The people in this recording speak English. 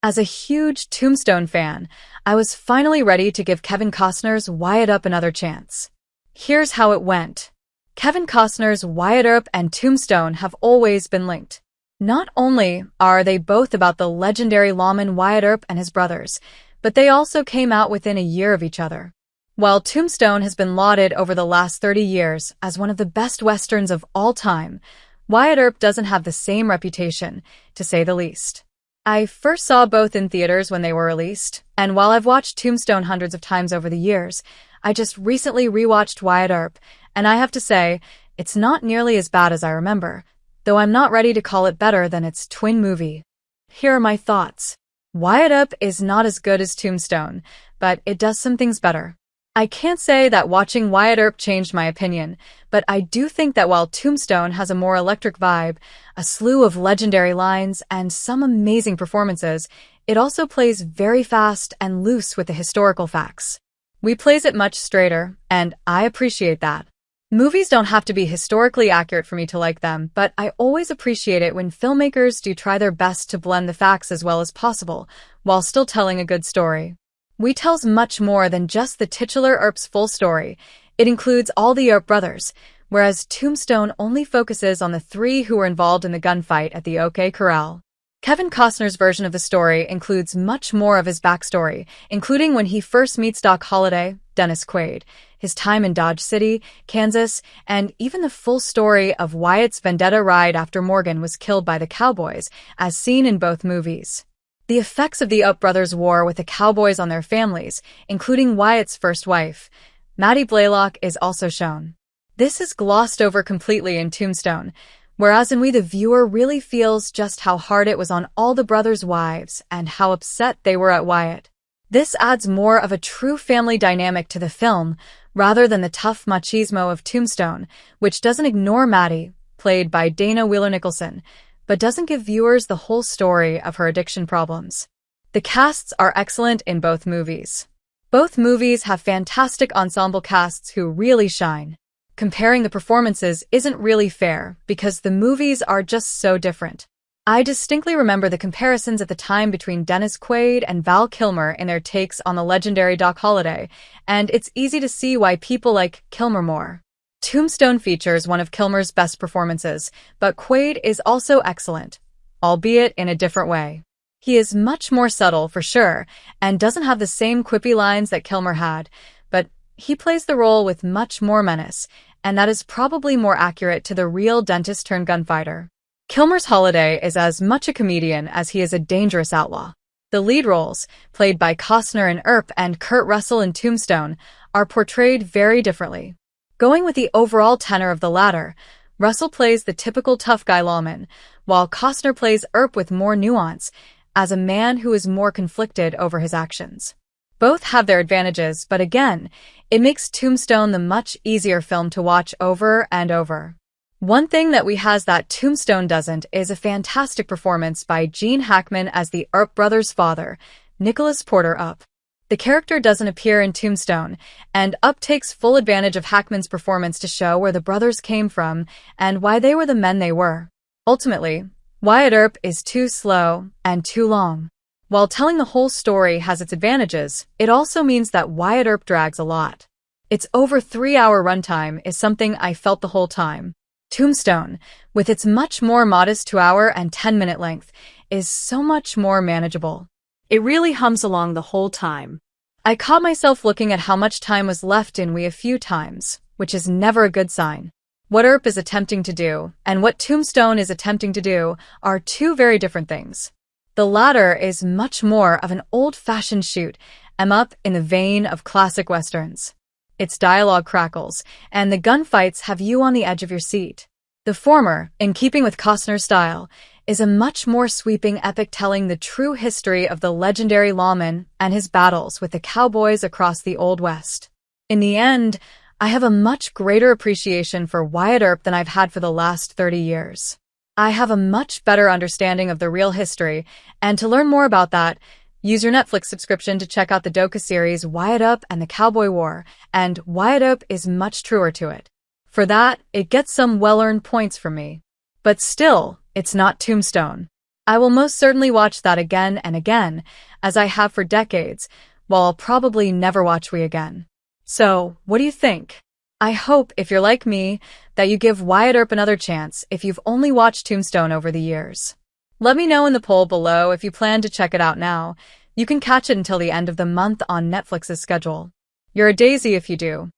As a huge Tombstone fan, I was finally ready to give Kevin Costner's Wyatt Earp another chance. Here's how it went. Kevin Costner's Wyatt Earp and Tombstone have always been linked. Not only are they both about the legendary lawman Wyatt Earp and his brothers, but they also came out within a year of each other. While Tombstone has been lauded over the last 30 years as one of the best westerns of all time, Wyatt Earp doesn't have the same reputation, to say the least. I first saw both in theaters when they were released, and while I've watched Tombstone hundreds of times over the years, I just recently rewatched Wyatt Earp, and I have to say, it's not nearly as bad as I remember, though I'm not ready to call it better than its twin movie. Here are my thoughts. Wyatt Earp is not as good as Tombstone, but it does some things better. I can't say that watching Wyatt Earp changed my opinion, but I do think that while Tombstone has a more electric vibe, a slew of legendary lines, and some amazing performances, it also plays very fast and loose with the historical facts. We plays it much straighter, and I appreciate that. Movies don't have to be historically accurate for me to like them, but I always appreciate it when filmmakers do try their best to blend the facts as well as possible, while still telling a good story. We tells much more than just the titular Earp's full story. It includes all the Earp brothers, whereas Tombstone only focuses on the three who were involved in the gunfight at the OK Corral. Kevin Costner's version of the story includes much more of his backstory, including when he first meets Doc Holliday, Dennis Quaid, his time in Dodge City, Kansas, and even the full story of Wyatt's vendetta ride after Morgan was killed by the Cowboys, as seen in both movies. The effects of the Earp brothers' war with the Cowboys on their families, including Wyatt's first wife, Maddie Blaylock, is also shown. This is glossed over completely in Tombstone, whereas in We the viewer really feels just how hard it was on all the brothers' wives and how upset they were at Wyatt. This adds more of a true family dynamic to the film, rather than the tough machismo of Tombstone, which doesn't ignore Maddie, played by Dana Wheeler-Nicholson, but doesn't give viewers the whole story of her addiction problems. The casts are excellent in both movies. Both movies have fantastic ensemble casts who really shine. Comparing the performances isn't really fair because the movies are just so different. I distinctly remember the comparisons at the time between Dennis Quaid and Val Kilmer in their takes on the legendary Doc Holliday, and it's easy to see why people like Kilmer more. Tombstone features one of Kilmer's best performances, but Quaid is also excellent, albeit in a different way. He is much more subtle, for sure, and doesn't have the same quippy lines that Kilmer had, but he plays the role with much more menace, and that is probably more accurate to the real dentist-turned-gunfighter. Kilmer's Holliday is as much a comedian as he is a dangerous outlaw. The lead roles, played by Costner in Earp and Kurt Russell in Tombstone, are portrayed very differently. Going with the overall tenor of the latter, Russell plays the typical tough guy lawman, while Costner plays Earp with more nuance, as a man who is more conflicted over his actions. Both have their advantages, but again, it makes Tombstone the much easier film to watch over and over. One thing that we has that Tombstone doesn't is a fantastic performance by Gene Hackman as the Earp brothers' father, Nicholas Porter Earp. The character doesn't appear in Tombstone, and Earp takes full advantage of Hackman's performance to show where the brothers came from and why they were the men they were. Ultimately, Wyatt Earp is too slow and too long. While telling the whole story has its advantages, it also means that Wyatt Earp drags a lot. Its over 3-hour runtime is something I felt the whole time. Tombstone, with its much more modest 2-hour and 10-minute length, is so much more manageable. It really hums along the whole time. I caught myself looking at how much time was left in We a few times, which is never a good sign. What Earp is attempting to do, and what Tombstone is attempting to do, are two very different things. The latter is much more of an old-fashioned shoot 'em up in the vein of classic westerns. Its dialogue crackles, and the gunfights have you on the edge of your seat. The former, in keeping with Costner's style, is a much more sweeping epic telling the true history of the legendary lawman and his battles with the cowboys across the Old West. In the end, I have a much greater appreciation for Wyatt Earp than I've had for the last 30 years. I have a much better understanding of the real history, and to learn more about that, use your Netflix subscription to check out the docu-series Wyatt Earp and the Cowboy War, and Wyatt Earp is much truer to it. For that, it gets some well-earned points from me. But still, it's not Tombstone. I will most certainly watch that again and again, as I have for decades, while I'll probably never watch We again. So, what do you think? I hope, if you're like me, that you give Wyatt Earp another chance if you've only watched Tombstone over the years. Let me know in the poll below if you plan to check it out now. You can catch it until the end of the month on Netflix's schedule. You're a daisy if you do.